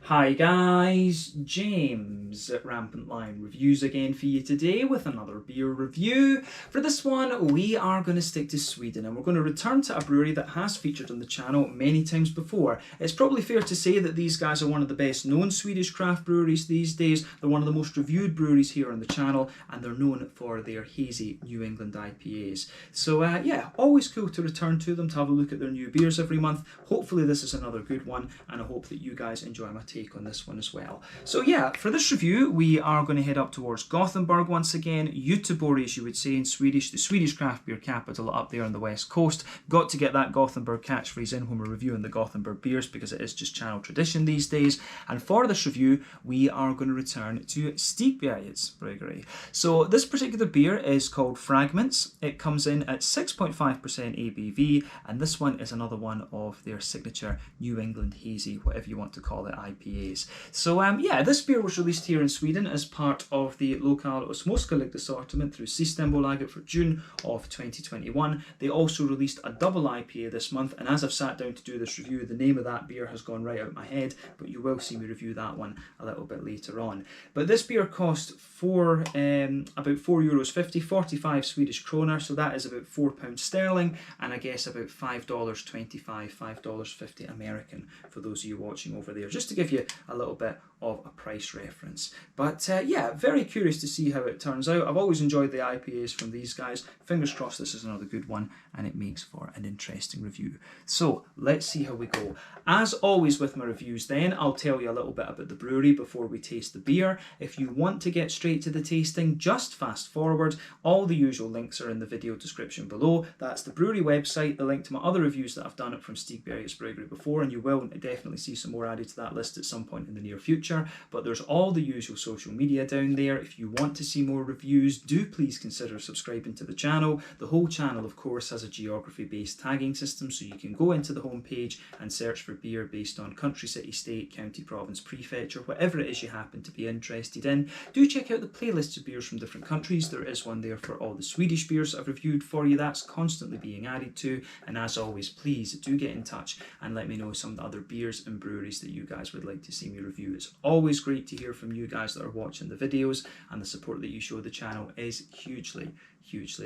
Hi guys, James at Rampant Lion Reviews again for you today with another beer review. For this one, we are going to stick to Sweden and we're going to return to a brewery that has featured on the channel many times before. It's probably fair to say that these guys are one of the best known Swedish craft breweries these days. They're one of the most reviewed breweries here on the channel and they're known for their hazy New England IPAs. So yeah, always cool to return to them, to have a look at their new beers every month. Hopefully this is another good one and I hope that you guys enjoy my take on this one as well. So yeah, for this review we are going to head up towards Gothenburg once again. Göteborg, as you would say in Swedish, the Swedish craft beer capital up there on the west coast. Got to get that Gothenburg catchphrase in when we're reviewing the Gothenburg beers because it is just channel tradition these days. And for this review we are going to return to Stigbergets Bryggeri. So this particular beer is called Fragments. It comes in at 6.5% ABV and this one is another one of their signature New England hazy, whatever you want to call it, IPAs. So yeah, this beer was released here in Sweden as part of the Lokal och Småskaligt assortment through Systembolaget for June of 2021. They also released a double IPA this month, and as I've sat down to do this review, the name of that beer has gone right out of my head, but you will see me review that one a little bit later on. But this beer cost about €4.50, 45 Swedish kroner, so that is about £4 sterling, and I guess about $5.25, $5.50 American for those of you watching over there, just to give you a little bit of a price reference. But yeah, very curious to see how it turns out. I've always enjoyed the IPAs from these guys. Fingers crossed this is another good one and it makes for an interesting review. So let's see how we go. As always with my reviews then, I'll tell you a little bit about the brewery before we taste the beer. If you want to get straight to the tasting, just fast forward. All the usual links are in the video description below. That's the brewery website, the link to my other reviews that I've done from Stigbergets Bryggeri before, and you will definitely see some more added to that list at some point in the near future. But there's all the usual social media down there. If you want to see more reviews, do please consider subscribing to the channel. The whole channel, of course, has a geography-based tagging system, so you can go into the homepage and search for beer based on country, city, state, county, province, prefecture, whatever it is you happen to be interested in. Do check out the playlists of beers from different countries. There is one there for all the Swedish beers I've reviewed for you. That's constantly being added to. And as always, please do get in touch and let me know some of the other beers and breweries that you guys would like to see me review. It's always great to hear from you guys that are watching the videos, and the support that you show the channel is hugely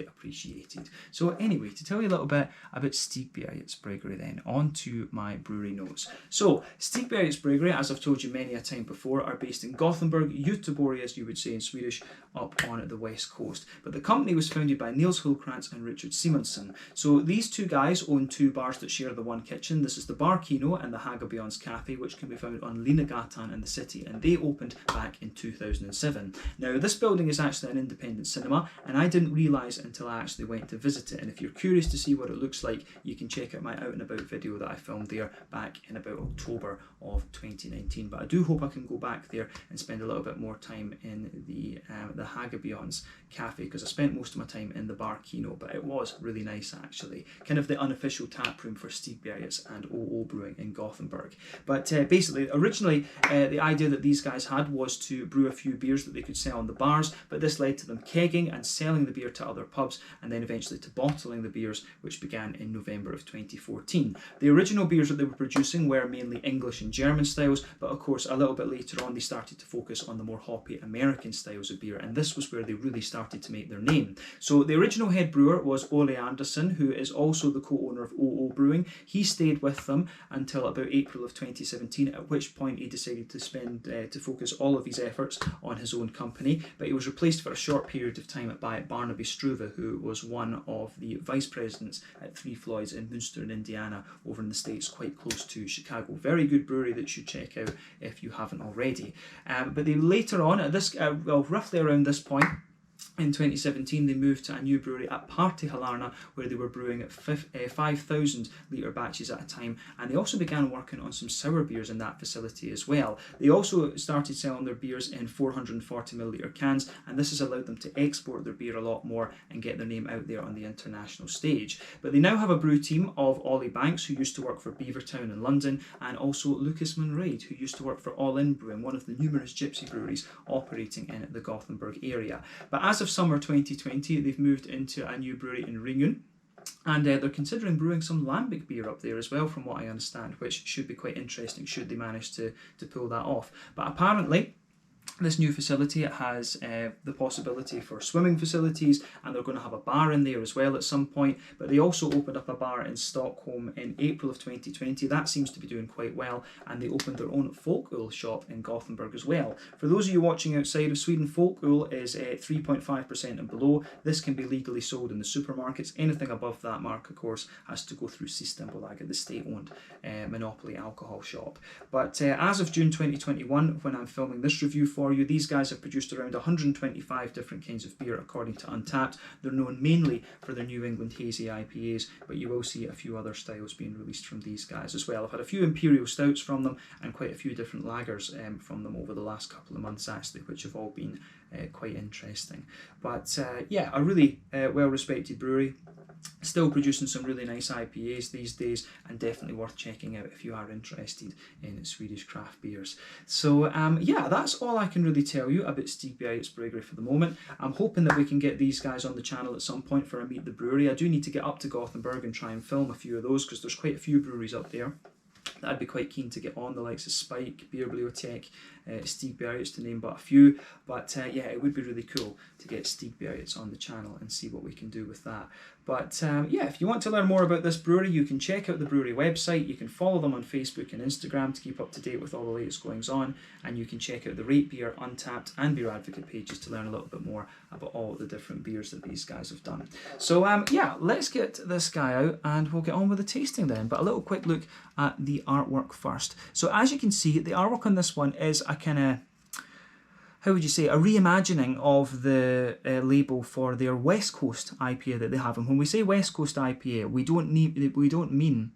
appreciated. So anyway, to tell you a little bit about Stigbergets Bryggeri then, on to my brewery notes. So Stigbergets Bryggeri, as I've told you many a time before, are based in Gothenburg, Göteborg as you would say in Swedish, up on the west coast. But the company was founded by Nils Hultkrantz and Richard Simonsson. So these two guys own two bars that share the one kitchen. This is the Bar Kino and the Hagabjörns Cafe, which can be found on Linnegatan in the city, and they opened back in 2007. Now this building is actually an independent cinema, and I didn't realise until I actually went to visit it, and if you're curious to see what it looks like, you can check out my out and about video that I filmed there back in about October of 2019. But I do hope I can go back there and spend a little bit more time in the Hagabjörns Cafe, because I spent most of my time in the Bar Kino, but it was really nice actually, kind of the unofficial tap room for Stigbergets and OO Brewing in Gothenburg. But basically, originally the idea that these guys had was to brew a few beers that they could sell in the bars, but this led to them kegging and selling the beer to other pubs, and then eventually to bottling the beers, which began in November of 2014. The original beers that they were producing were mainly English and German styles, but of course a little bit later on they started to focus on the more hoppy American styles of beer, and this was where they really started to make their name. So the original head brewer was Ole Andersson, who is also the co-owner of OO Brewing. He stayed with them until about April of 2017, at which point he decided to focus all of his efforts on his own company, but he was replaced for a short period of time by Barnaby Struve, who was one of the vice presidents at Three Floyds in Munster in Indiana over in the States, quite close to Chicago. Very good brewery that you should check out if you haven't already. But they later on, at this, roughly around this point, in 2017, they moved to a new brewery at Partihalarna, where they were brewing at 5,000 litre batches at a time, and they also began working on some sour beers in that facility as well. They also started selling their beers in 440ml cans, and this has allowed them to export their beer a lot more and get their name out there on the international stage. But they now have a brew team of Ollie Banks, who used to work for Beavertown in London, and also Lucas Munraid, who used to work for All In Brewing, one of the numerous gypsy breweries operating in the Gothenburg area. But as of summer 2020, they've moved into a new brewery in Ringen, And they're considering brewing some lambic beer up there as well, from what I understand, which should be quite interesting should they manage to pull that off. But apparently, this new facility, it has the possibility for swimming facilities, and they're going to have a bar in there as well at some point. But they also opened up a bar in Stockholm in April of 2020. That seems to be doing quite well, and they opened their own folk ale shop in Gothenburg as well. For those of you watching outside of Sweden, folk ale is 3.5% and below. This can be legally sold in the supermarkets. Anything above that mark, of course, has to go through Stigbergets, the state-owned monopoly alcohol shop. But as of June 2021, when I'm filming this review for you, these guys have produced around 125 different kinds of beer according to Untappd. They're known mainly for their New England hazy IPAs, but you will see a few other styles being released from these guys as well. I've had a few imperial stouts from them and quite a few different lagers from them over the last couple of months actually, which have all been quite interesting. But yeah, a really well-respected brewery. Still producing some really nice IPAs these days, and definitely worth checking out if you are interested in Swedish craft beers. So yeah, that's all I can really tell you about Stigbergets Bryggeri for the moment. I'm hoping that we can get these guys on the channel at some point for a Meet the Brewery. I do need to get up to Gothenburg and try and film a few of those, because there's quite a few breweries up there that I'd be quite keen to get on, the likes of Spike, Beerbibliotek, Stigbergets, to name but a few. But yeah, it would be really cool to get Stigbergets on the channel and see what we can do with that. But yeah, if you want to learn more about this brewery, you can check out the brewery website. You can follow them on Facebook and Instagram to keep up to date with all the latest goings on, and you can check out the Rate Beer, Untappd and Beer Advocate pages to learn a little bit more about all the different beers that these guys have done. So yeah, let's get this guy out and we'll get on with the tasting then. But a little quick look at the artwork first. So as you can see, the artwork on this one is a kind of, how would you say, a reimagining of the label for their West Coast IPA that they have. And when we say West Coast IPA, we don't mean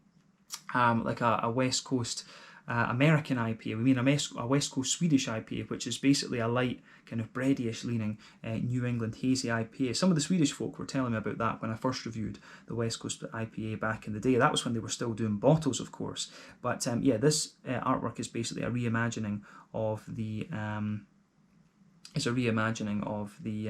like a West Coast American IPA. We mean a West Coast Swedish IPA, which is basically a light, kind of bready-ish leaning New England hazy IPA. Some of the Swedish folk were telling me about that when I first reviewed the West Coast IPA back in the day. That was when they were still doing bottles, of course. But yeah, this artwork is basically a reimagining of the it's a reimagining of the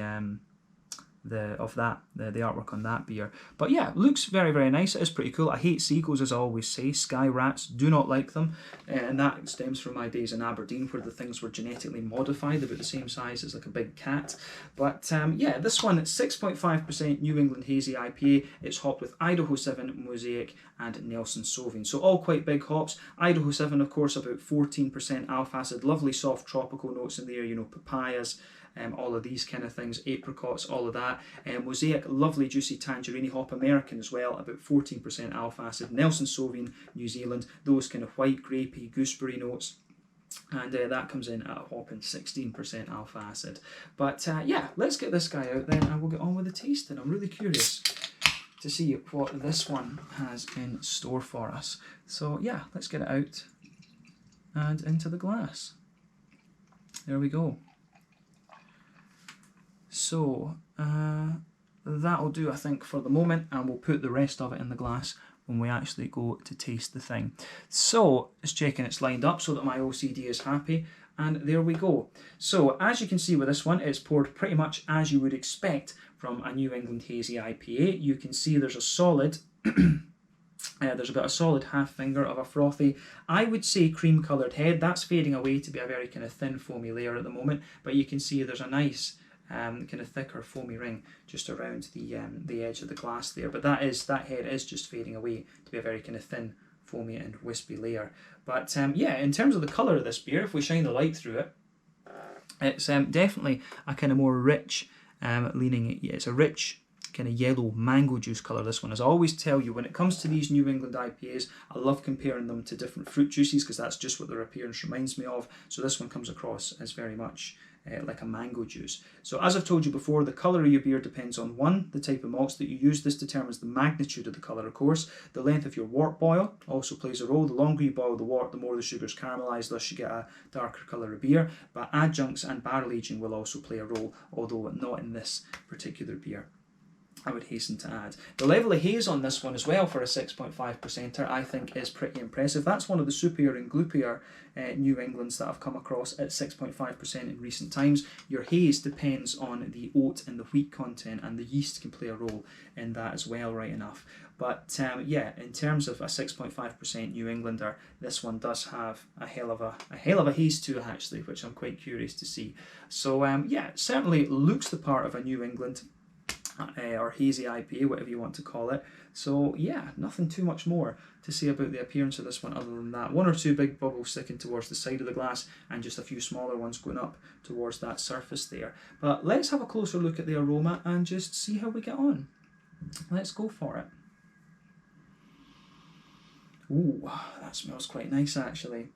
artwork on that beer. But yeah, looks very, very nice. It is pretty cool. I hate seagulls, as I always say. Sky rats, do not like them. And that stems from my days in Aberdeen, where the things were genetically modified, about the same size as like a big cat. But yeah, this one, 6.5% New England hazy IPA. It's hopped with Idaho 7, Mosaic and Nelson Sauvin. So all quite big hops. Idaho 7, of course, about 14% alpha acid. Lovely soft tropical notes in there, you know, papayas, all of these kind of things, apricots, all of that. Mosaic, lovely juicy tangerine hop, American as well, about 14% alpha acid. Nelson Sauvin, New Zealand, those kind of white grapey gooseberry notes. And that comes in at a whopping 16% alpha acid. But yeah, let's get this guy out then and we'll get on with the tasting. I'm really curious to see what this one has in store for us. So yeah, let's get it out and into the glass. There we go. So that'll do, I think, for the moment, and we'll put the rest of it in the glass when we actually go to taste the thing. So it's checking it's lined up so that my OCD is happy, and there we go. So as you can see with this one, it's poured pretty much as you would expect from a New England hazy IPA. You can see there's a solid there's about a solid half finger of a frothy, I would say cream coloured head. That's fading away to be a very kind of thin foamy layer at the moment, but you can see there's a nice kind of thicker foamy ring just around the edge of the glass there. But that head is just fading away to be a very kind of thin, foamy and wispy layer. But yeah, in terms of the colour of this beer, if we shine the light through it, it's definitely a kind of more rich leaning. It's a rich kind of yellow mango juice colour, this one. As I always tell you, when it comes to these New England IPAs, I love comparing them to different fruit juices because that's just what their appearance reminds me of. So this one comes across as very much like a mango juice. So as I've told you before, the colour of your beer depends on, one, the type of malts that you use. This determines the magnitude of the colour, of course. The length of your wort boil also plays a role. The longer you boil the wort, the more the sugars caramelise, thus you get a darker colour of beer. But adjuncts and barrel aging will also play a role, although not in this particular beer. I would hasten to add. The level of haze on this one as well for a 6.5%er I think is pretty impressive. That's one of the soupier and gloopier New Englands that I've come across at 6.5% in recent times. Your haze depends on the oat and the wheat content, and the yeast can play a role in that as well, right enough. But yeah, in terms of a 6.5% New Englander, this one does have a hell of a haze to it actually, which I'm quite curious to see. So yeah, it certainly looks the part of a New England or hazy IPA, whatever you want to call it. So yeah, nothing too much more to say about the appearance of this one other than that. One or two big bubbles sticking towards the side of the glass and just a few smaller ones going up towards that surface there. But let's have a closer look at the aroma and just see how we get on. Let's go for it. Ooh, that smells quite nice actually.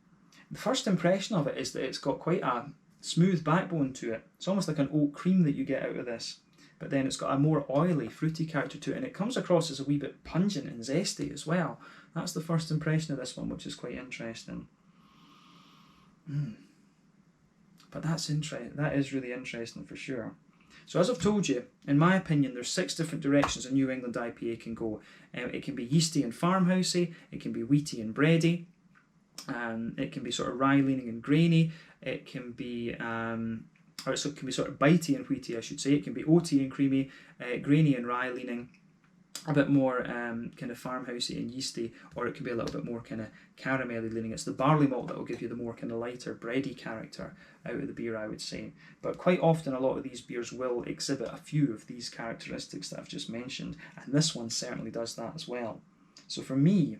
The first impression of it is that it's got quite a smooth backbone to it. It's almost like an oat cream that you get out of this. But then it's got a more oily, fruity character to it, and it comes across as a wee bit pungent and zesty as well. That's the first impression of this one, which is quite interesting. But that is really interesting for sure. So as I've told you, in my opinion, there's 6 different directions a New England IPA can go. It can be yeasty and farmhousey, it can be wheaty and bready, it can be sort of rye leaning and grainy, it can be so it can be sort of bitey and wheaty, I should say. It can be oaty and creamy, grainy and rye leaning, a bit more kind of farmhousey and yeasty, or it can be a little bit more kind of caramelly leaning. It's the barley malt that will give you the more kind of lighter bready character out of the beer, I would say. But quite often a lot of these beers will exhibit a few of these characteristics that I've just mentioned, and this one certainly does that as well. So for me,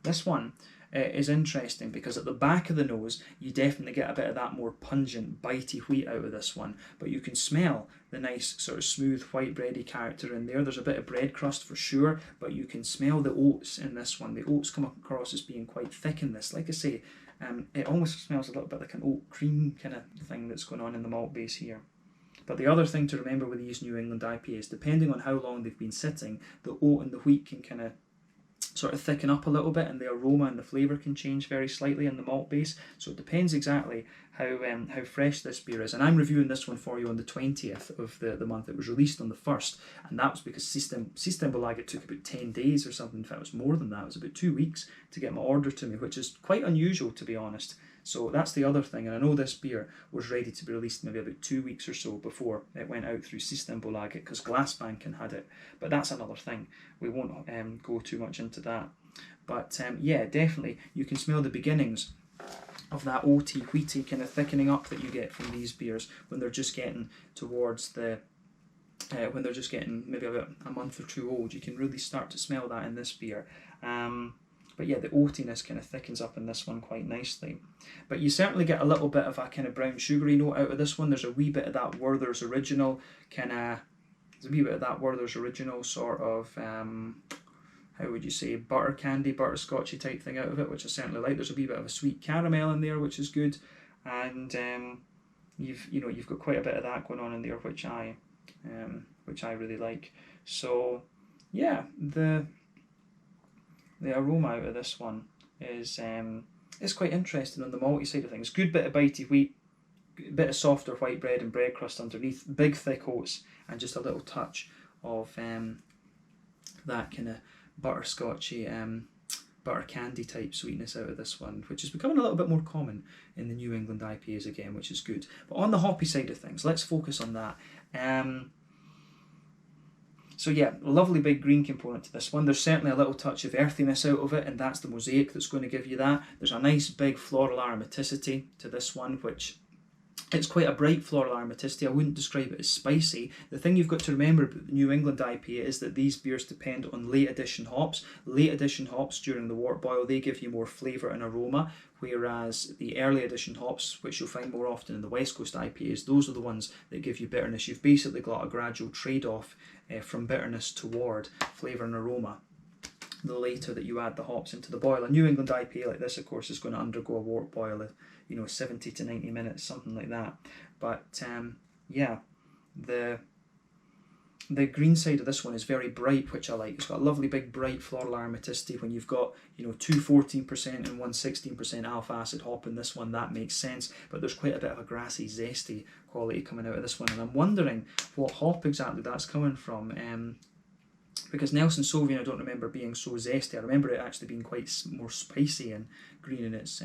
this one is interesting because at the back of the nose you definitely get a bit of that more pungent bitey wheat out of this one, but you can smell the nice sort of smooth white bready character in there. There's a bit of bread crust for sure, but you can smell the oats in this one. The oats come across as being quite thick in this. Like I say, it almost smells a little bit like an oat cream kind of thing that's going on in the malt base here. But the other thing to remember with these New England IPAs, depending on how long they've been sitting, the oat and the wheat can kind of sort of thicken up a little bit, and the aroma and the flavour can change very slightly in the malt base. So it depends exactly how fresh this beer is. And I'm reviewing this one for you on the 20th of the month. It was released on the 1st, and that was because Systembolaget took about 10 days or something. In fact, it was more than that. It was about 2 weeks to get my order to me, which is quite unusual, to be honest. So that's the other thing, and I know this beer was ready to be released maybe about 2 weeks or so before it went out through Systembolaget, because Glassbanken had it, but that's another thing. We won't go too much into that. But yeah, definitely you can smell the beginnings of that oaty, wheaty kind of thickening up that you get from these beers when they're just getting towards the when they're just getting maybe about a month or two old. You can really start to smell that in this beer. But yeah, the oatiness kind of thickens up in this one quite nicely. But you certainly get a little bit of a kind of brown sugary note out of this one. There's a wee bit of that Werther's Original kind of, there's a wee bit of that Werther's Original sort of, how would you say, butter candy, butterscotchy type thing out of it, which I certainly like. There's a wee bit of a sweet caramel in there, which is good. And you've got quite a bit of that going on in there, which I really like. So yeah, the aroma out of this one is quite interesting on the malty side of things. Good bit of bitey wheat, bit of softer white bread and bread crust underneath, big thick oats, and just a little touch of that kind of butterscotchy, butter candy type sweetness out of this one, which is becoming a little bit more common in the New England IPAs again, which is good. But on the hoppy side of things, let's focus on that. So yeah, lovely big green component to this one. There's certainly a little touch of earthiness out of it, and that's the mosaic that's going to give you that. There's a nice big floral aromaticity to this one, which it's quite a bright floral aromaticity. I wouldn't describe it as spicy. The thing you've got to remember about the New England IPA is that these beers depend on late addition hops. Late addition hops during the wort boil, they give you more flavour and aroma, whereas the early addition hops, which you'll find more often in the West Coast IPAs, those are the ones that give you bitterness. You've basically got a gradual trade-off from bitterness toward flavour and aroma the later that you add the hops into the boil. A New England IPA like this, of course, is going to undergo a wort boil of 70 to 90 minutes, something like that. But yeah, the the green side of this one is very bright, which I like. It's got a lovely big bright floral aromaticity. When you've got, you know, two 14% and one 16% alpha acid hop in this one, that makes sense. But there's quite a bit of a grassy, zesty quality coming out of this one, and I'm wondering what hop exactly that's coming from. Because Nelson Sauvin I don't remember being so zesty. I remember it actually being quite more spicy and green in its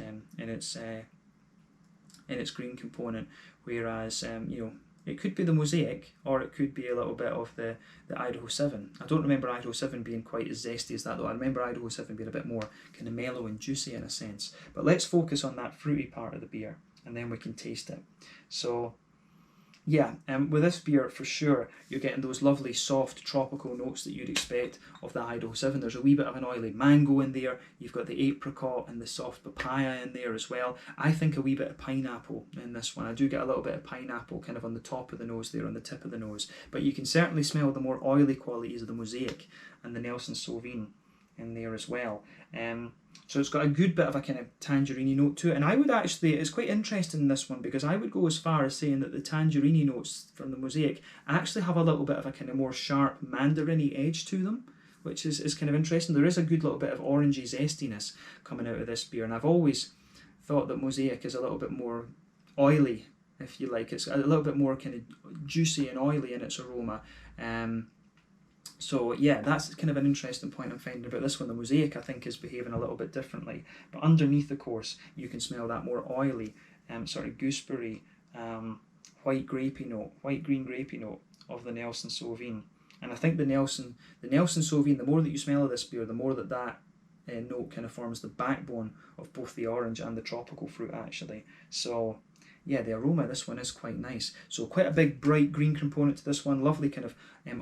green component, whereas you know, it could be the Mosaic, or it could be a little bit of the Idaho 7. I don't remember Idaho 7 being quite as zesty as that though. I remember Idaho 7 being a bit more kind of mellow and juicy in a sense. But let's focus on that fruity part of the beer, and then we can taste it. So yeah, with this beer for sure, you're getting those lovely soft tropical notes that you'd expect of the Idaho 7. There's a wee bit of an oily mango in there. You've got the apricot and the soft papaya in there as well. I think a wee bit of pineapple in this one. I do get a little bit of pineapple kind of on the top of the nose there, on the tip of the nose. But you can certainly smell the more oily qualities of the Mosaic and the Nelson Sauvin in there as well. So it's got a good bit of a kind of tangerine note to it, and I would actually, it's quite interesting in this one, because I would go as far as saying that the tangerine notes from the Mosaic actually have a little bit of a kind of more sharp mandarin-y edge to them, which is kind of interesting. There is a good little bit of orangey zestiness coming out of this beer, and I've always thought that Mosaic is a little bit more oily, if you like. It's a little bit more kind of juicy and oily in its aroma. So yeah, that's kind of an interesting point I'm finding about this one. The Mosaic, I think, is behaving a little bit differently. But underneath, of course, you can smell that more oily, sort of gooseberry, white green grapey note of the Nelson Sauvin. And I think the Nelson Sauvin, the more that you smell of this beer, the more that note kind of forms the backbone of both the orange and the tropical fruit, actually. So yeah, the aroma of this one is quite nice. So quite a big bright green component to this one, lovely kind of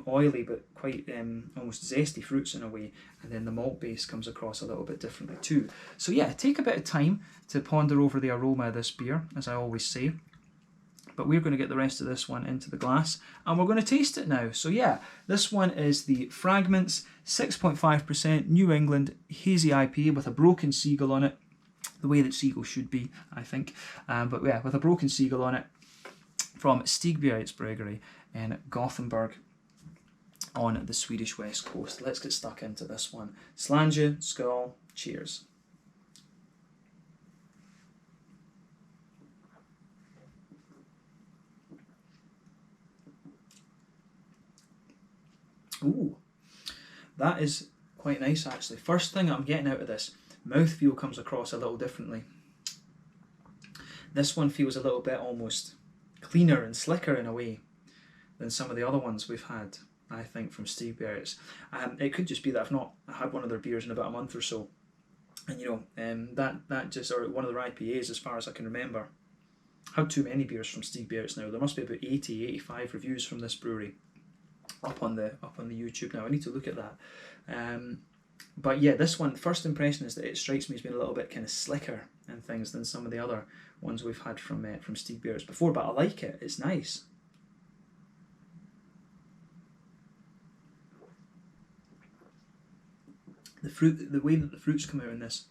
oily but quite almost zesty fruits in a way, and then the malt base comes across a little bit differently too. So yeah, take a bit of time to ponder over the aroma of this beer, as I always say. But we're going to get the rest of this one into the glass, and we're going to taste it now. So yeah, this one is the Fragments 6.5% New England Hazy IPA with a broken seagull on it. The way that seagull should be, I think. But yeah, with a broken seagull on it, from Stigbergets Bryggeri in Gothenburg on the Swedish west coast. Let's get stuck into this one. Slange, skål, cheers. Ooh, that is quite nice actually. First thing I'm getting out of this, mouthfeel comes across a little differently. This one feels a little bit almost cleaner and slicker in a way than some of the other ones we've had, I think, from Stigbergets. It could just be that I've not had one of their beers in about a month or so, and you know, that just, or one of their IPAs as far as I can remember. I've had too many beers from Stigbergets now. There must be about 85 reviews from this brewery up on the YouTube now. I need to look at that. But yeah, this one, first impression is that it strikes me as being a little bit kind of slicker and things than some of the other ones we've had from Stigbergets before, but I like it. It's nice. The way that the fruits come out in this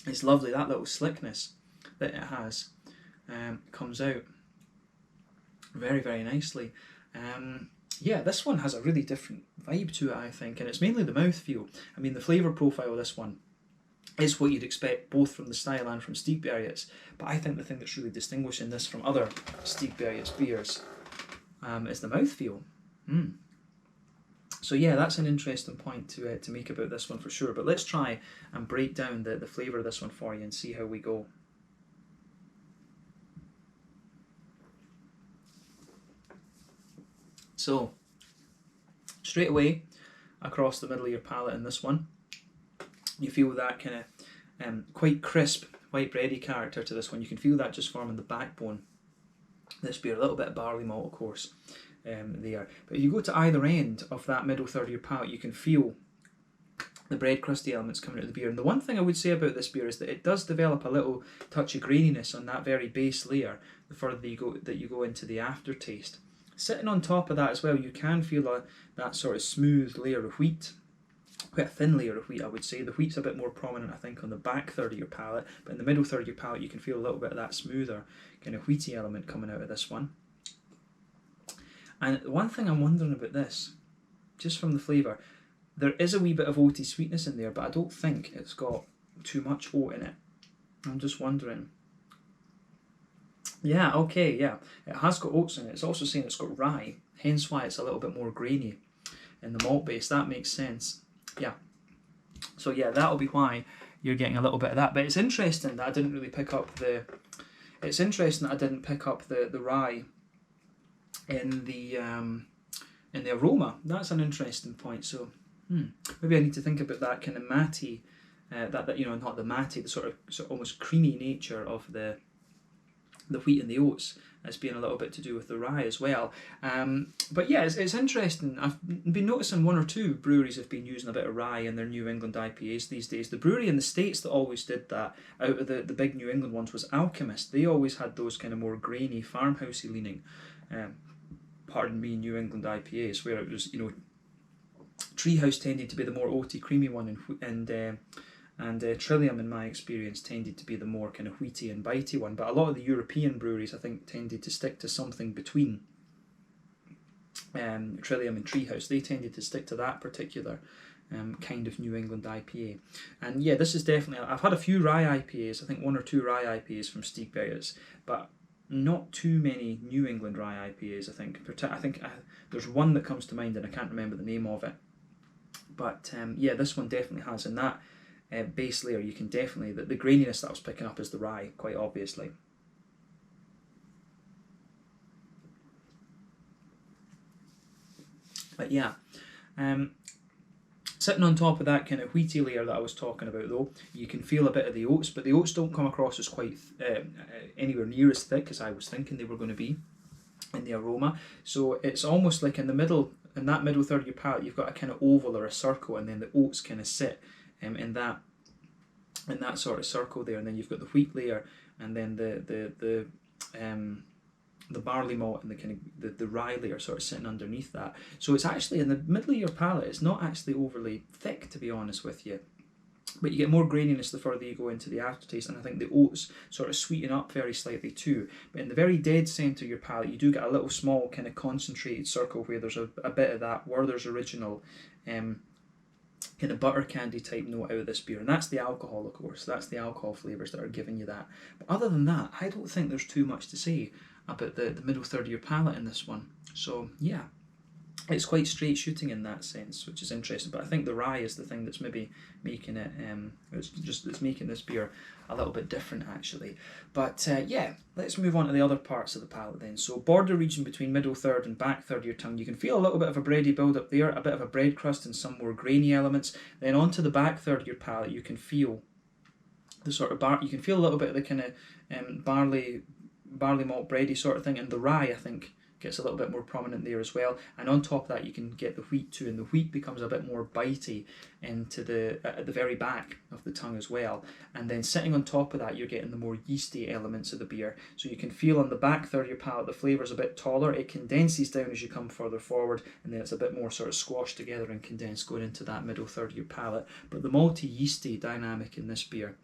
is lovely. That little slickness that it has comes out very, very nicely. Yeah, this one has a really different vibe to it, I think, and it's mainly the mouthfeel. I mean, the flavour profile of this one is what you'd expect both from the style and from Stigbergets, but I think the thing that's really distinguishing this from other Stigbergets beers is the mouthfeel. So yeah, that's an interesting point to make about this one for sure, but let's try and break down the flavour of this one for you and see how we go. So, straight away, across the middle of your palate in this one, you feel that kind of quite crisp, white bready character to this one. You can feel that just forming the backbone. This beer, a little bit of barley malt, of course, there. But if you go to either end of that middle third of your palate, you can feel the bread crusty elements coming out of the beer. And the one thing I would say about this beer is that it does develop a little touch of graininess on that very base layer the further you go into the aftertaste. Sitting on top of that as well, you can feel that sort of smooth layer of wheat, quite a thin layer of wheat, I would say. The wheat's a bit more prominent, I think, on the back third of your palate, but in the middle third of your palate, you can feel a little bit of that smoother kind of wheaty element coming out of this one. And one thing I'm wondering about this, just from the flavour, there is a wee bit of oaty sweetness in there, but I don't think it's got too much oat in it. I'm just wondering. Yeah, okay, yeah. It has got oats in it. It's also saying it's got rye, hence why it's a little bit more grainy in the malt base. That makes sense. Yeah. So yeah, that'll be why you're getting a little bit of that. But it's interesting that I didn't really pick up the... It's interesting that I didn't pick up the rye in the aroma. That's an interesting point. So maybe I need to think about that kind of matty, that you know, not the matty, the sort of almost creamy nature of the wheat and the oats as being a little bit to do with the rye as well. But yeah, it's interesting. I've been noticing one or two breweries have been using a bit of rye in their New England IPAs these days. The brewery in the States that always did that, out of the big New England ones, was Alchemist. They always had those kind of more grainy, farmhousey leaning, pardon me, New England IPAs, where it was, you know, Treehouse tended to be the more oaty, creamy one, and Trillium, in my experience, tended to be the more kind of wheaty and bitey one. But a lot of the European breweries, I think, tended to stick to something between Trillium and Treehouse. They tended to stick to that particular kind of New England IPA. And yeah, this is definitely... I've had a few rye IPAs, I think 1 or 2 rye IPAs from Stigbergets, but not too many New England rye IPAs, I think. There's one that comes to mind and I can't remember the name of it. But yeah, this one definitely has. And that base layer, you can definitely... The graininess that I was picking up is the rye, quite obviously. But yeah, sitting on top of that kind of wheaty layer that I was talking about, though, you can feel a bit of the oats, but the oats don't come across as quite anywhere near as thick as I was thinking they were going to be in the aroma. So it's almost like in the middle, in that middle third of your palate, you've got a kind of oval or a circle, and then the oats kind of sit in that sort of circle there, and then you've got the wheat layer, and then the barley malt and the kind of the rye layer sort of sitting underneath that. So it's actually in the middle of your palate. It's not actually overly thick, to be honest with you, but you get more graininess the further you go into the aftertaste, and I think the oats sort of sweeten up very slightly too. But in the very dead centre of your palate, you do get a little small kind of concentrated circle where there's a bit of that Werther's Original kind of butter candy type note out of this beer, and that's the alcohol, of course. That's the alcohol flavours that are giving you that. But other than that, I don't think there's too much to say about the middle third of your palate in this one. So yeah, it's quite straight shooting in that sense, which is interesting. But I think the rye is the thing that's maybe making it it's making this beer a little bit different, actually. But yeah, let's move on to the other parts of the palate then. So border region between middle third and back third of your tongue, you can feel a little bit of a bready build up there, a bit of a bread crust and some more grainy elements. Then onto the back third of your palate, you can feel the sort of you can feel a little bit of the kind of barley malt bready sort of thing, and the rye, I think, gets a little bit more prominent there as well. And on top of that, you can get the wheat too, and the wheat becomes a bit more bitey into at the very back of the tongue as well. And then sitting on top of that, you're getting the more yeasty elements of the beer. So you can feel on the back third of your palate, the flavour's a bit taller. It condenses down as you come further forward, and then it's a bit more sort of squashed together and condensed going into that middle third of your palate. But the malty yeasty dynamic in this beer,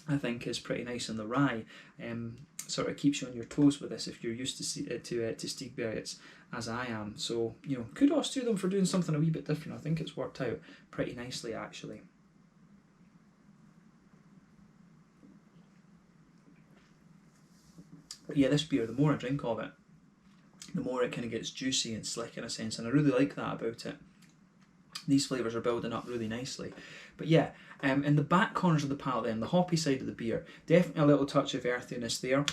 I think, is pretty nice, and the rye sort of keeps you on your toes with this if you're used to Stigbergets, as I am. So, you know, kudos to them for doing something a wee bit different. I think it's worked out pretty nicely, actually. But yeah, this beer, the more I drink of it, the more it kind of gets juicy and slick in a sense, and I really like that about it. These flavours are building up really nicely. But yeah, in the back corners of the palate then, the hoppy side of the beer, definitely a little touch of earthiness there.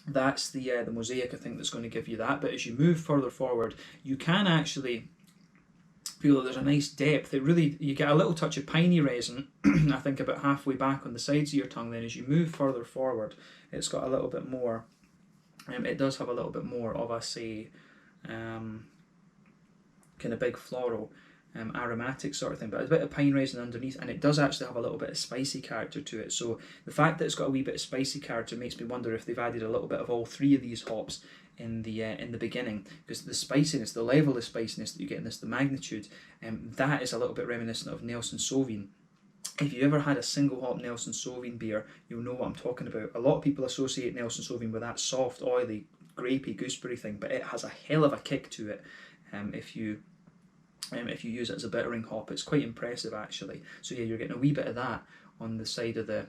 That's the mosaic, I think, that's going to give you that. But as you move further forward, you can actually feel that there's a nice depth. You get a little touch of piney resin, I think, about halfway back on the sides of your tongue. Then as you move further forward, it's got a little bit more, it does have a little bit more of a, say, kind of big floral, aromatic sort of thing, but a bit of pine resin underneath, and it does actually have a little bit of spicy character to it. So the fact that it's got a wee bit of spicy character makes me wonder if they've added a little bit of all three of these hops in the beginning, because the spiciness, the level of spiciness that you get in this, the magnitude, that is a little bit reminiscent of Nelson Sauvin. If you ever had a single hop Nelson Sauvin beer, you'll know what I'm talking about. A lot of people associate Nelson Sauvin with that soft, oily, grapey gooseberry thing, but it has a hell of a kick to it if you use it as a bittering hop. It's quite impressive actually. So yeah, you're getting a wee bit of that on the side of the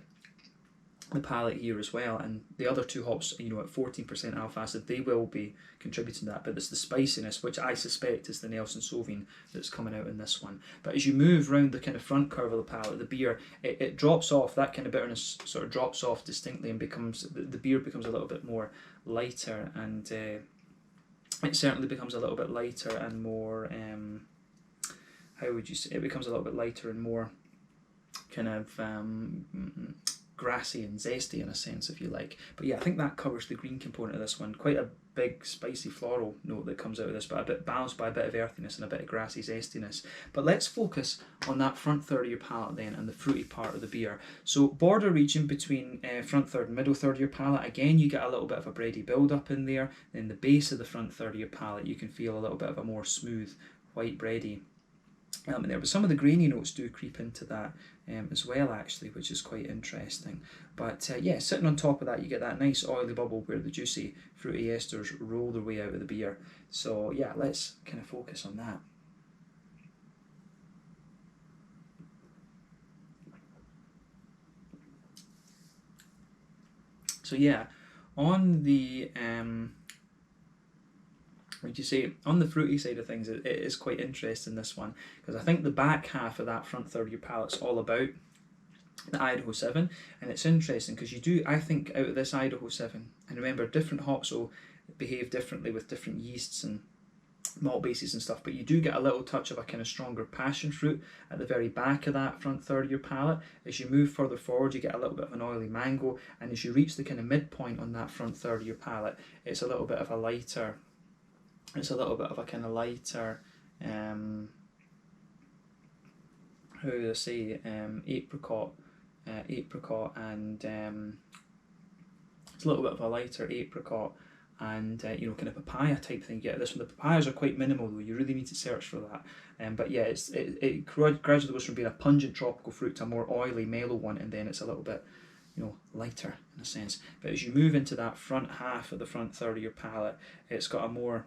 palate here as well, and the other two hops, you know, at 14% alpha acid, they will be contributing to that, but it's the spiciness, which I suspect is the Nelson Sauvin, that's coming out in this one. But as you move around the kind of front curve of the palate, the beer, it drops off, that kind of bitterness sort of drops off distinctly, and becomes, the beer becomes a little bit more lighter, and it certainly becomes a little bit lighter and more, how would you say, it becomes a little bit lighter and more kind of grassy and zesty in a sense, if you like. But yeah, I think that covers the green component of this one. Quite a big spicy floral note that comes out of this, but a bit balanced by a bit of earthiness and a bit of grassy zestiness. But let's focus on that front third of your palate then, and the fruity part of the beer. So border region between front third and middle third of your palate, again you get a little bit of a bready build up in there. Then the base of the front third of your palate, you can feel a little bit of a more smooth white bready in there, but some of the grainy notes do creep into that as well actually, which is quite interesting. But yeah, sitting on top of that, you get that nice oily bubble where the juicy fruity esters roll their way out of the beer. So yeah, let's kind of focus on that. So yeah, on the would you say, on the fruity side of things, it is quite interesting, this one, because I think the back half of that front third of your palate's all about the Idaho 7, and it's interesting because you do, I think, out of this Idaho 7, and remember, different hops will behave differently with different yeasts and malt bases and stuff, but you do get a little touch of a kind of stronger passion fruit at the very back of that front third of your palate. As you move further forward, you get a little bit of an oily mango, and as you reach the kind of midpoint on that front third of your palate, it's a little bit of a lighter, it's a little bit of a kind of lighter, how do I say, apricot, and it's a little bit of a lighter apricot and you know, kind of papaya type thing. Yeah, this one, the papayas are quite minimal though, you really need to search for that. But yeah, it gradually goes from being a pungent tropical fruit to a more oily, mellow one, and then it's a little bit, you know, lighter in a sense. But as you move into that front half of the front third of your palate, it's got a more,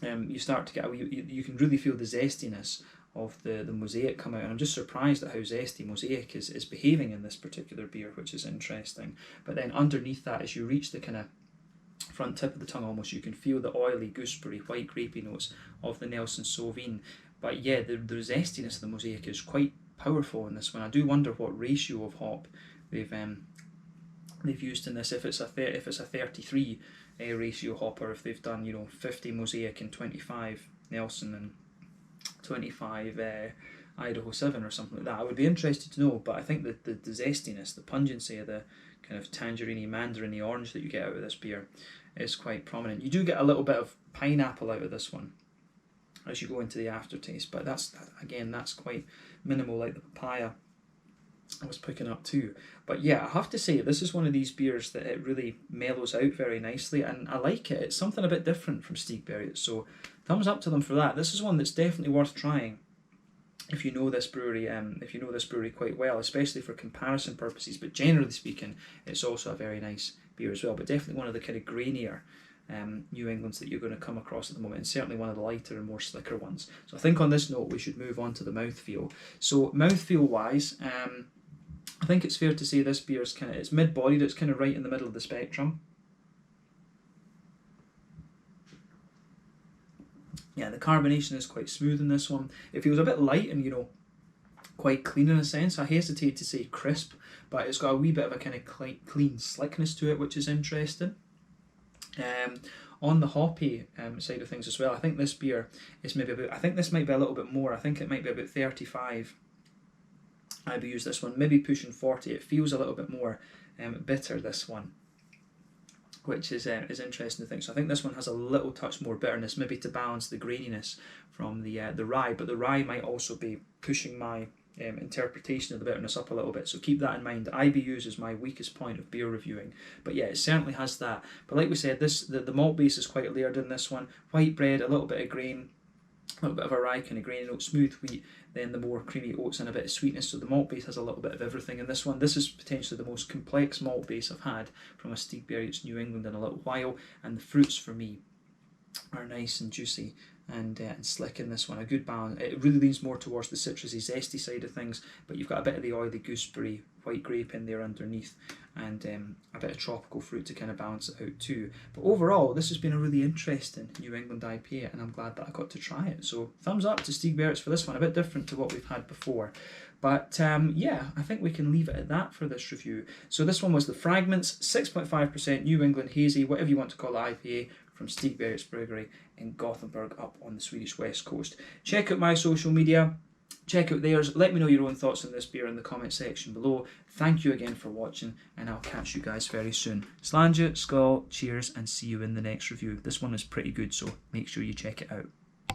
you start to get you can really feel the zestiness of the mosaic come out, and I'm just surprised at how zesty mosaic is behaving in this particular beer, which is interesting. But then underneath that, as you reach the kind of front tip of the tongue almost, you can feel the oily gooseberry, white grapey notes of the Nelson Sauvin. But yeah, the zestiness of the mosaic is quite powerful in this one. I do wonder what ratio of hop they've used in this, if it's a 33 ratio hop, or if they've done, you know, 50 mosaic and 25 Nelson and 25 Idaho 7 or something like that. I would be interested to know, but I think that the zestiness, the pungency of the kind of tangerine, mandarin, orange that you get out of this beer is quite prominent. You do get a little bit of pineapple out of this one as you go into the aftertaste, but that's quite minimal, like the papaya I was picking up too. But yeah, I have to say, this is one of these beers that it really mellows out very nicely, and I like it. It's something a bit different from Stigbergets, so thumbs up to them for that. This is one that's definitely worth trying if you know this brewery, quite well, especially for comparison purposes. But generally speaking, it's also a very nice beer as well. But definitely one of the kind of grainier New Englands that you're going to come across at the moment, and certainly one of the lighter and more slicker ones. So I think on this note, we should move on to the mouthfeel. So mouthfeel wise, I think it's fair to say this beer is it's mid-bodied, it's kind of right in the middle of the spectrum. Yeah, the carbonation is quite smooth in this one. It feels a bit light and, you know, quite clean in a sense. I hesitate to say crisp, but it's got a wee bit of a kind of clean slickness to it, which is interesting. On the hoppy side of things as well, I think this beer is maybe about, I think this might be a little bit more, I think it might be about 35 IBUs, this one, maybe pushing 40. It feels a little bit more bitter, this one, which is interesting to think. So I think this one has a little touch more bitterness, maybe to balance the graininess from the rye, but the rye might also be pushing my interpretation of the bitterness up a little bit, so keep that in mind. IBUs is my weakest point of beer reviewing, but yeah, it certainly has that. But like we said, the malt base is quite layered in this one. White bread, a little bit of grain, A little bit of a rye kind of grainy note, smooth wheat, then the more creamy oats and a bit of sweetness. So the malt base has a little bit of everything in this one. This is potentially the most complex malt base I've had from a Stigbergets New England in a little while, and the fruits for me are nice and juicy and slick in this one. A good balance. It really leans more towards the citrusy, zesty side of things, but you've got a bit of the oily gooseberry, white grape in there underneath, and a bit of tropical fruit to kind of balance it out too. But overall, this has been a really interesting New England IPA, and I'm glad that I got to try it. So thumbs up to Stigbergets for this one, a bit different to what we've had before. But yeah, I think we can leave it at that for this review. So this one was the Fragments, 6.5% New England Hazy, whatever you want to call it, IPA, from Stigbergets Bryggeri in Gothenburg up on the Swedish west coast. Check out my social media, check out theirs, let me know your own thoughts on this beer in the comment section below. Thank you again for watching, and I'll catch you guys very soon. Sláinte, skål, cheers, and see you in the next review. This one is pretty good, so make sure you check it out.